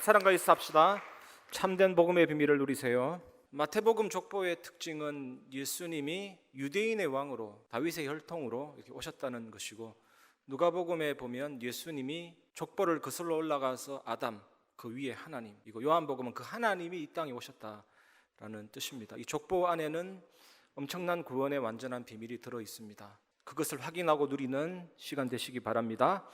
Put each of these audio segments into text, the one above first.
옆 사람과 있어 합시다. 참된 복음의 비밀을 누리세요. 마태복음 족보의 특징은 예수님이 유대인의 왕으로 다윗의 혈통으로 이렇게 오셨다는 것이고, 누가복음에 보면 예수님이 족보를 거슬러 올라가서 아담, 그 위에 하나님, 이거 요한복음은 그 하나님이 이 땅에 오셨다라는 뜻입니다. 이 족보 안에는 엄청난 구원의 완전한 비밀이 들어 있습니다. 그것을 확인하고 누리는 시간 되시기 바랍니다.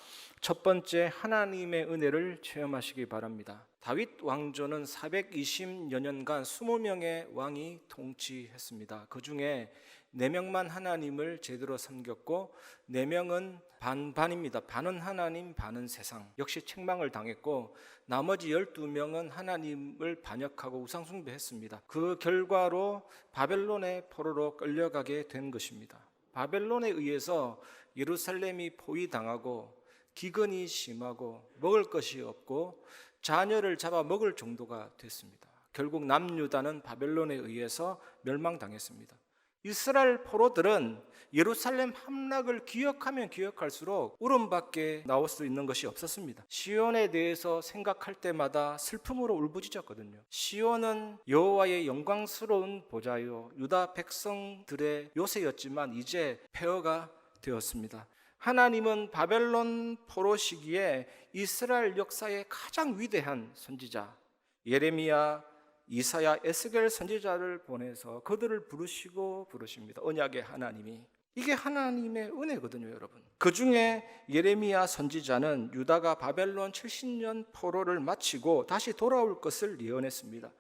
첫 번째, 하나님의 은혜를 체험하시기 바랍니다. 다윗 왕조는 420여 년간 20명의 왕이 통치했습니다. 그 중에 4명만 하나님을 제대로 섬겼고 4명은 반반입니다. 반은 하나님, 반은 세상. 역시 책망을 당했고 나머지 12명은 하나님을 반역하고 우상숭배했습니다. 그 결과로 바벨론의 포로로 끌려가게 된 것입니다. 바벨론에 의해서 예루살렘이 포위당하고 기근이 심하고 먹을 것이 없고 자녀를 잡아 먹을 정도가 됐습니다. 결국 남유다는 바벨론에 의해서 멸망당했습니다. 이스라엘 포로들은 예루살렘 함락을 기억하면 기억할수록 울음밖에 나올 수 있는 것이 없었습니다. 시온에 대해서 생각할 때마다 슬픔으로 울부짖었거든요. 시온은 여호와의 영광스러운 보좌요 유다 백성들의 요새였지만 이제 폐허가 되었습니다. 하나님은 바벨론 포로 시기에 이스라엘 역사의 가장 위대한 선지자 예레미야, 이사야, 에스겔 선지자를 보내서 그들을 부르십니다. 언약의 하나님이. 이게 하나님의 은혜거든요, 여러분. 그 중에 예레미야 선지자는 유다가 바벨론 70년 포로를 마치고 다시 돌아올 것을 예언했습니다.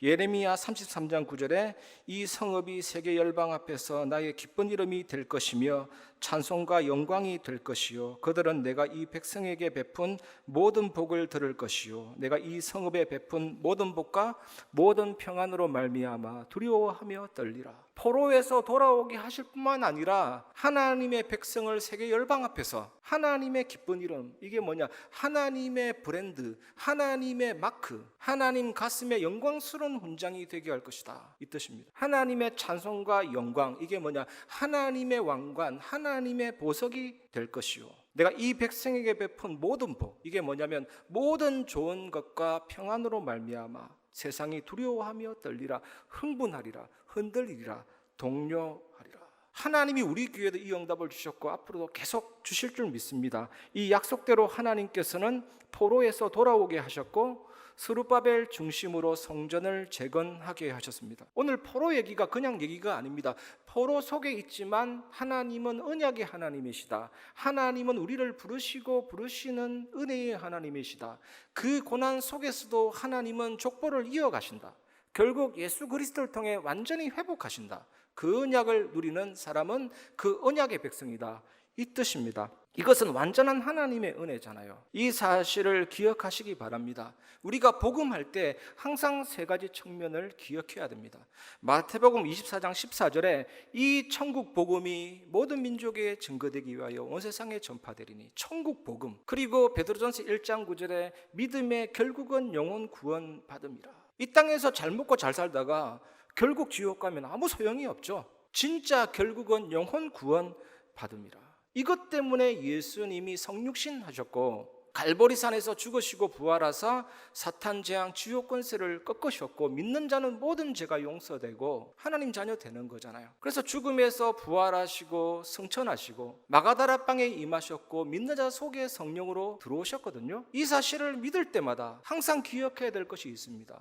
예레미야 33장 9절에 이 성읍이 세계 열방 앞에서 나의 기쁜 이름이 될 것이며 찬송과 영광이 될 것이요 그들은 내가 이 백성에게 베푼 모든 복을 들을 것이요 내가 이 성읍에 베푼 모든 복과 모든 평안으로 말미암아 두려워하며 떨리라. 포로에서 돌아오게 하실 뿐만 아니라 하나님의 백성을 세계 열방 앞에서 하나님의 기쁜 이름, 이게 뭐냐? 하나님의 브랜드, 하나님의 마크, 하나님 가슴에 영광스러운 훈장이 되게 할 것이다, 이 뜻입니다. 하나님의 찬송과 영광, 이게 뭐냐? 하나님의 왕관, 하나님의 보석이 될 것이요 내가 이 백성에게 베푼 모든 복, 이게 뭐냐면 모든 좋은 것과 평안으로 말미암아 세상이 두려워하며 떨리라, 흥분하리라, 흔들리리라, 동요하리라. 하나님이 우리 귀에도 이 응답을 주셨고 앞으로도 계속 주실 줄 믿습니다. 이 약속대로 하나님께서는 포로에서 돌아오게 하셨고 스룹바벨 중심으로 성전을 재건하게 하셨습니다. 오늘 포로 얘기가 그냥 얘기가 아닙니다. 포로 속에 있지만 하나님은 언약의 하나님이시다. 하나님은 우리를 부르시고 부르시는 은혜의 하나님이시다. 그 고난 속에서도 하나님은 족보를 이어가신다. 결국 예수 그리스도를 통해 완전히 회복하신다. 그 언약을 누리는 사람은 그 언약의 백성이다, 이 뜻입니다. 이것은 완전한 하나님의 은혜잖아요. 이 사실을 기억하시기 바랍니다. 우리가 복음할 때 항상 3가지 측면을 기억해야 됩니다. 마태복음 24장 14절에 이 천국 복음이 모든 민족에 증거되기 위하여 온 세상에 전파되리니, 천국 복음. 그리고 베드로전서 1장 9절에 믿음의 결국은 영혼 구원 받음이라. 이 땅에서 잘 먹고 잘 살다가 결국 지옥 가면 아무 소용이 없죠. 진짜 결국은 영혼 구원 받음이라. 이것 때문에 예수님이 성육신 하셨고 갈보리산에서 죽으시고 부활하사 사탄 재앙 지옥 권세를 꺾으셨고 믿는 자는 모든 죄가 용서되고 하나님 자녀 되는 거잖아요. 그래서 죽음에서 부활하시고 승천하시고 마가다라 방에 임하셨고 믿는 자 속에 성령으로 들어오셨거든요. 이 사실을 믿을 때마다 항상 기억해야 될 것이 있습니다.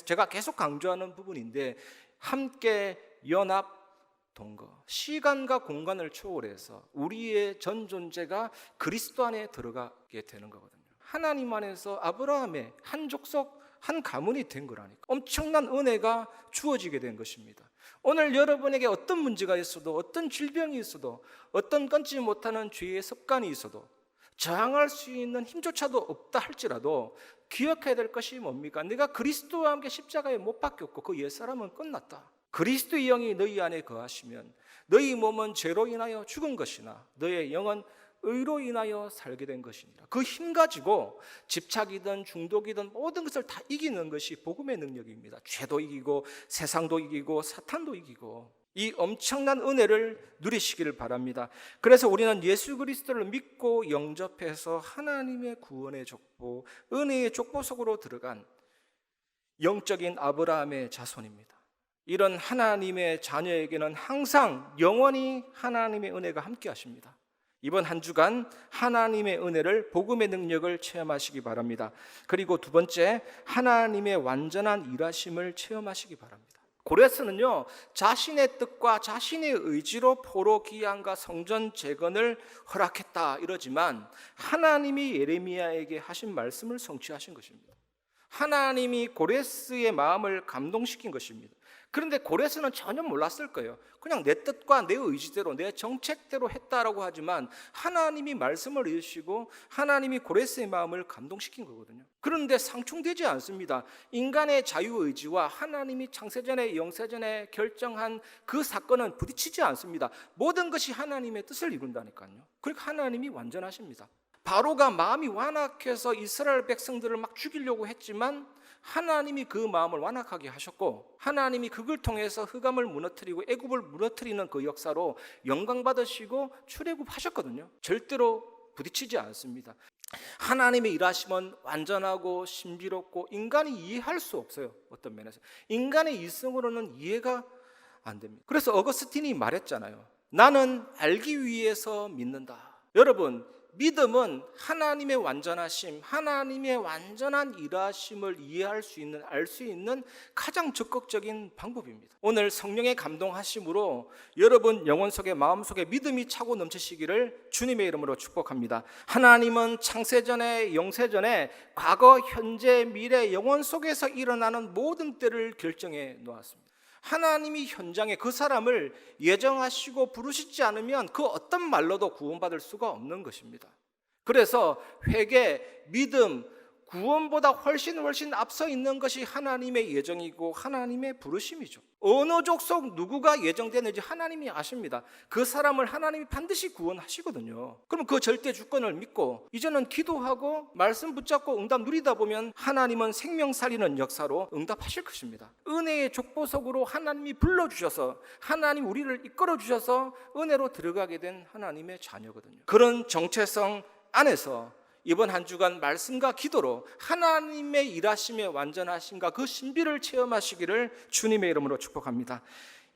제가 계속 강조하는 부분인데, 함께 연합 동거, 시간과 공간을 초월해서 우리의 전 존재가 그리스도 안에 들어가게 되는 거거든요. 하나님 안에서 아브라함의 한 족속, 한 가문이 된 거라니까. 엄청난 은혜가 주어지게 된 것입니다. 오늘 여러분에게 어떤 문제가 있어도, 어떤 질병이 있어도, 어떤 끊지 못하는 죄의 습관이 있어도, 저항할 수 있는 힘조차도 없다 할지라도 기억해야 될 것이 뭡니까? 내가 그리스도와 함께 십자가에 못 박혔고 그 옛사람은 끝났다. 그리스도의 영이 너희 안에 거하시면 너희 몸은 죄로 인하여 죽은 것이나 너의 영은 의로 인하여 살게 된 것이니라. 그 힘 가지고 집착이든 중독이든 모든 것을 다 이기는 것이 복음의 능력입니다. 죄도 이기고 세상도 이기고 사탄도 이기고. 이 엄청난 은혜를 누리시기를 바랍니다. 그래서 우리는 예수 그리스도를 믿고 영접해서 하나님의 구원의 족보, 은혜의 족보 속으로 들어간 영적인 아브라함의 자손입니다. 이런 하나님의 자녀에게는 항상 영원히 하나님의 은혜가 함께 하십니다. 이번 한 주간 하나님의 은혜를, 복음의 능력을 체험하시기 바랍니다. 그리고 두 번째, 하나님의 완전한 일하심을 체험하시기 바랍니다. 고레스는요, 자신의 뜻과 자신의 의지로 포로 귀환과 성전 재건을 허락했다 이러지만 하나님이 예레미야에게 하신 말씀을 성취하신 것입니다. 하나님이 고레스의 마음을 감동시킨 것입니다. 그런데 고레스는 전혀 몰랐을 거예요. 그냥 내 뜻과 내 의지대로, 내 정책대로 했다라고 하지만 하나님이 말씀을 이으시고 하나님이 고레스의 마음을 감동시킨 거거든요. 그런데 상충되지 않습니다. 인간의 자유의지와 하나님이 창세전에 영세전에 결정한 그 사건은 부딪히지 않습니다. 모든 것이 하나님의 뜻을 이룬다니까요. 그러니까 하나님이 완전하십니다. 바로가 마음이 완악해서 이스라엘 백성들을 막 죽이려고 했지만 하나님이 그 마음을 완악하게 하셨고, 하나님이 그걸 통해서 흑암을 무너뜨리고 애굽을 무너뜨리는 그 역사로 영광 받으시고 출애굽하셨거든요. 절대로 부딪히지 않습니다. 하나님의 일하심은 완전하고 신비롭고 인간이 이해할 수 없어요. 어떤 면에서 인간의 이성으로는 이해가 안 됩니다. 그래서 어거스틴이 말했잖아요. 나는 알기 위해서 믿는다. 여러분, 믿음은 하나님의 완전하심, 하나님의 완전한 일하심을 이해할 수 있는, 알 수 있는 가장 적극적인 방법입니다. 오늘 성령의 감동하심으로 여러분 영혼 속에, 마음 속에 믿음이 차고 넘치시기를 주님의 이름으로 축복합니다. 하나님은 창세전에 영세전에 과거, 현재, 미래, 영혼 속에서 일어나는 모든 때를 결정해 놓았습니다. 하나님이 현장에 그 사람을 예정하시고 부르시지 않으면 그 어떤 말로도 구원받을 수가 없는 것입니다. 그래서 회개, 믿음, 구원보다 훨씬 앞서 있는 것이 하나님의 예정이고 하나님의 부르심이죠. 어느 족속 누구가 예정되는지 하나님이 아십니다. 그 사람을 하나님이 반드시 구원하시거든요. 그럼 그 절대 주권을 믿고 이제는 기도하고 말씀 붙잡고 응답 누리다 보면 하나님은 생명 살리는 역사로 응답하실 것입니다. 은혜의 족보 속으로 하나님이 불러주셔서, 하나님 우리를 이끌어주셔서 은혜로 들어가게 된 하나님의 자녀거든요. 그런 정체성 안에서 이번 한 주간 말씀과 기도로 하나님의 일하심의 완전하심과 그 신비를 체험하시기를 주님의 이름으로 축복합니다.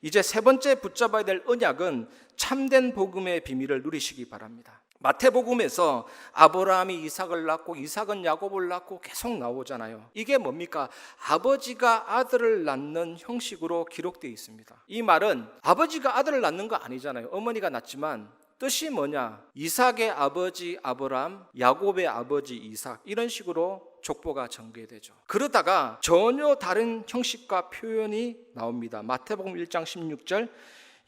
이제 세 번째 붙잡아야 될 언약은 참된 복음의 비밀을 누리시기 바랍니다. 마태복음에서 아브라함이 이삭을 낳고 이삭은 야곱을 낳고 계속 나오잖아요. 이게 뭡니까? 아버지가 아들을 낳는 형식으로 기록되어 있습니다. 이 말은 아버지가 아들을 낳는 거 아니잖아요. 어머니가 낳지만 뜻이 뭐냐? 이삭의 아버지 아브라함, 야곱의 아버지 이삭, 이런 식으로 족보가 전개되죠. 그러다가 전혀 다른 형식과 표현이 나옵니다. 마태복음 1장 16절,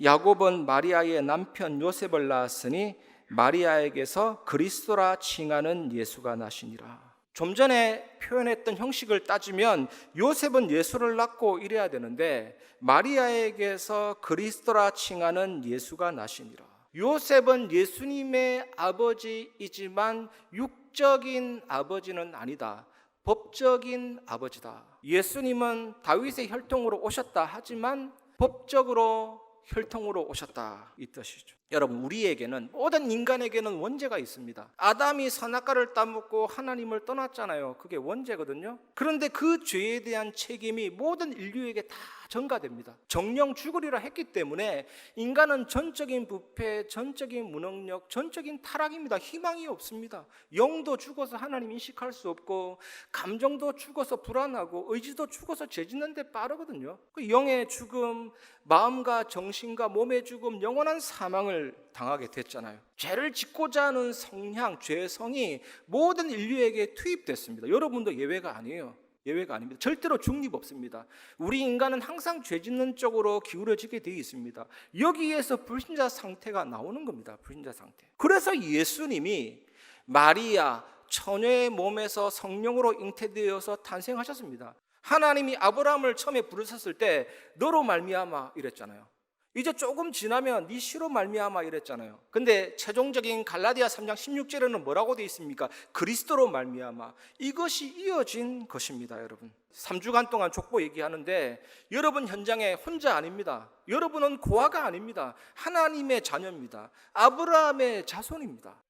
야곱은 마리아의 남편 요셉을 낳았으니 마리아에게서 그리스도라 칭하는 예수가 나시니라. 좀 전에 표현했던 형식을 따지면 요셉은 예수를 낳고 이래야 되는데 마리아에게서 그리스도라 칭하는 예수가 나시니라. 요셉은 예수님의 아버지이지만 육적인 아버지는 아니다. 법적인 아버지다. 예수님은 다윗의 혈통으로 오셨다 하지만 법적으로 혈통으로 오셨다, 이 뜻이죠. 여러분, 우리에게는, 모든 인간에게는 원죄가 있습니다. 아담이 선악과를 따먹고 하나님을 떠났잖아요. 그게 원죄거든요. 그런데 그 죄에 대한 책임이 모든 인류에게 다 전가됩니다. 정령 죽으리라 했기 때문에 인간은 전적인 부패, 전적인 무능력, 전적인 타락입니다. 희망이 없습니다. 영도 죽어서 하나님 인식할 수 없고, 감정도 죽어서 불안하고, 의지도 죽어서 죄 짓는 데 빠르거든요. 그 영의 죽음, 마음과 정신과 몸의 죽음, 영원한 사망을 당하게 됐잖아요. 죄를 짓고자 하는 성향, 죄성이 모든 인류에게 투입됐습니다. 여러분도 예외가 아니에요. 예외가 아닙니다. 절대로 중립 없습니다. 우리 인간은 항상 죄 짓는 쪽으로 기울어지게 되어 있습니다. 여기에서 불신자 상태가 나오는 겁니다. 불신자 상태. 그래서 예수님이 마리아 처녀의 몸에서 성령으로 잉태되어서 탄생하셨습니다. 하나님이 아브라함을 처음에 부르셨을 때 너로 말미암아 이랬잖아요. 이제 조금 지나면 네 씨로 말미암아 이랬잖아요. 근데 최종적인 갈라디아 3장 16절에는 뭐라고 되어 있습니까? 그리스도로 말미암아. 이것이 이어진 것입니다, 여러분. 3주간 동안 족보 얘기하는데 여러분 현장에 혼자 아닙니다. 여러분은 고아가 아닙니다. 하나님의 자녀입니다. 아브라함의 자손입니다.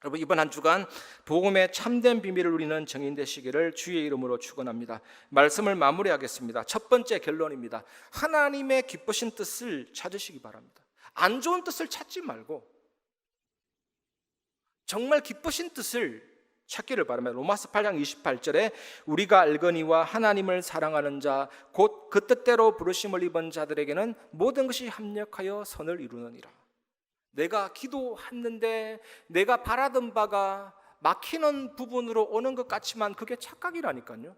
여러분, 이번 한 주간 복음의 참된 비밀을 누리는 증인 되시기를 주의 이름으로 축원합니다. 말씀을 마무리하겠습니다. 첫 번째 결론입니다. 하나님의 기쁘신 뜻을 찾으시기 바랍니다. 안 좋은 뜻을 찾지 말고 정말 기쁘신 뜻을 찾기를 바랍니다. 로마서 8장 28절에 우리가 알거니와 하나님을 사랑하는 자 곧 그 뜻대로 부르심을 입은 자들에게는 모든 것이 합력하여 선을 이루느니라. 내가 기도했는데 내가 바라던 바가 막히는 부분으로 오는 것 같지만 그게 착각이라니까요.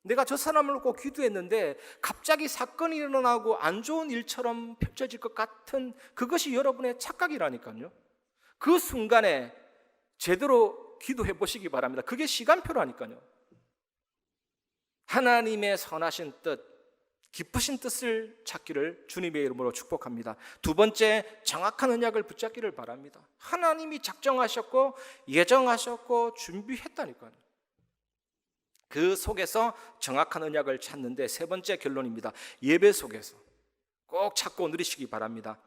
내가 저 사람을 놓고 기도했는데 갑자기 사건이 일어나고 안 좋은 일처럼 펼쳐질 것 같은 그것이 여러분의 착각이라니까요. 그 순간에 제대로 기도해 보시기 바랍니다. 그게 시간표라니까요. 하나님의 선하신 뜻, 기쁘신 뜻을 찾기를 주님의 이름으로 축복합니다. 두 번째, 정확한 언약을 붙잡기를 바랍니다. 하나님이 작정하셨고 예정하셨고 준비했다니까요. 그 속에서 정확한 언약을 찾는데 세 번째 결론입니다. 예배 속에서 꼭 찾고 누리시기 바랍니다.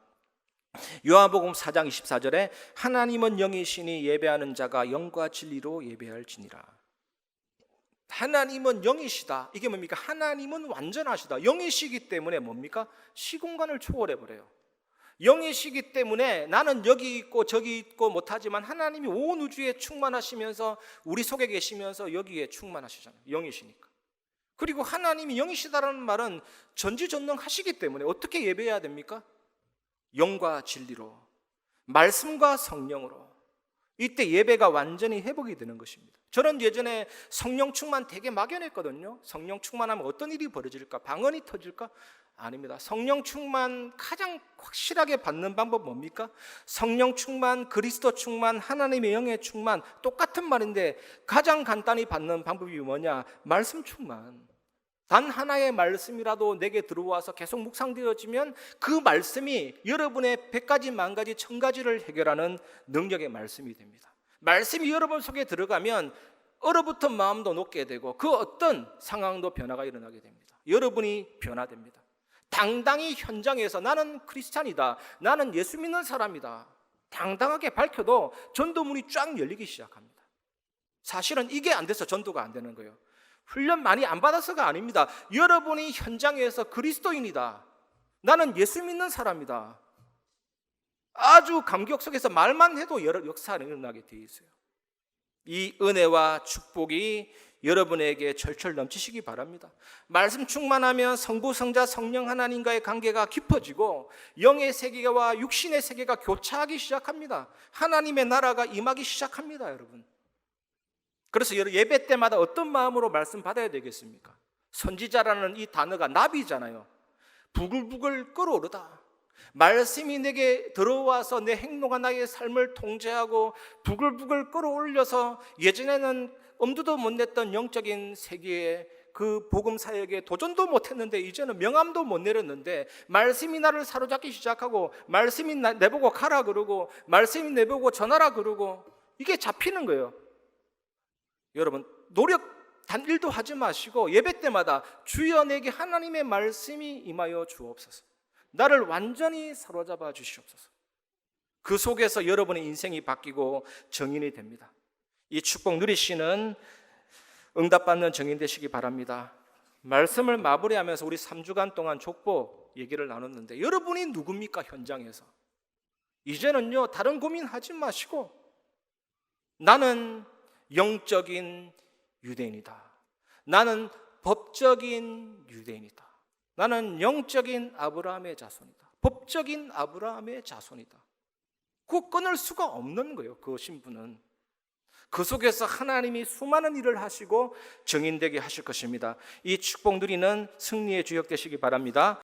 요한복음 4장 24절에 하나님은 영이시니 예배하는 자가 영과 진리로 예배할지니라. 하나님은 영이시다. 이게 뭡니까? 하나님은 완전하시다. 영이시기 때문에 뭡니까? 시공간을 초월해 버려요. 영이시기 때문에 나는 여기 있고 저기 있고 못하지만 하나님이 온 우주에 충만하시면서 우리 속에 계시면서 여기에 충만하시잖아요. 영이시니까. 그리고 하나님이 영이시다라는 말은 전지전능하시기 때문에 어떻게 예배해야 됩니까? 영과 진리로, 말씀과 성령으로. 이때 예배가 완전히 회복이 되는 것입니다. 저는 예전에 성령 충만 되게 막연했거든요. 성령 충만하면 어떤 일이 벌어질까? 방언이 터질까? 아닙니다. 성령 충만 가장 확실하게 받는 방법 뭡니까? 성령 충만, 그리스도 충만, 하나님의 영의 충만, 똑같은 말인데 가장 간단히 받는 방법이 뭐냐? 말씀 충만. 단 하나의 말씀이라도 내게 들어와서 계속 묵상되어지면 그 말씀이 여러분의 100가지, 10,000가지, 1000가지를 해결하는 능력의 말씀이 됩니다. 말씀이 여러분 속에 들어가면 얼어붙은 마음도 녹게 되고 그 어떤 상황도 변화가 일어나게 됩니다. 여러분이 변화됩니다. 당당히 현장에서 나는 크리스찬이다, 나는 예수 믿는 사람이다 당당하게 밝혀도 전도문이 쫙 열리기 시작합니다. 사실은 이게 안 돼서 전도가 안 되는 거예요. 훈련 많이 안 받아서가 아닙니다. 여러분이 현장에서 그리스도인이다, 나는 예수 믿는 사람이다, 아주 감격 속에서 말만 해도 여러 역사가 일어나게 되어 있어요. 이 은혜와 축복이 여러분에게 철철 넘치시기 바랍니다. 말씀 충만하면 성부, 성자, 성령 하나님과의 관계가 깊어지고 영의 세계와 육신의 세계가 교차하기 시작합니다. 하나님의 나라가 임하기 시작합니다, 여러분. 그래서 예배 때마다 어떤 마음으로 말씀 받아야 되겠습니까? 선지자라는 이 단어가 나비잖아요. 부글부글 끓어오르다. 말씀이 내게 들어와서 내 행동과 나의 삶을 통제하고 부글부글 끌어올려서 예전에는 엄두도 못 냈던 영적인 세계에 그 복음 사역에 도전도 못했는데 이제는 명함도 못 내렸는데 말씀이 나를 사로잡기 시작하고 말씀이 내보고 가라 그러고 말씀이 내보고 전하라 그러고 이게 잡히는 거예요. 여러분, 노력 단 1도 하지 마시고 예배 때마다 주여 내게 하나님의 말씀이 임하여 주옵소서, 나를 완전히 사로잡아 주시옵소서. 그 속에서 여러분의 인생이 바뀌고 정인이 됩니다. 이 축복 누리시는 응답받는 정인 되시기 바랍니다. 말씀을 마무리하면서 우리 3주간 동안 족보 얘기를 나눴는데 여러분이 누굽니까? 현장에서 이제는요 다른 고민하지 마시고 나는 영적인 유대인이다, 나는 법적인 유대인이다, 나는 영적인 아브라함의 자손이다, 법적인 아브라함의 자손이다. 그거 끊을 수가 없는 거예요. 그 신분은 그 속에서 하나님이 수많은 일을 하시고 정인되게 하실 것입니다. 이 축복 누리는 승리의 주역 되시기 바랍니다.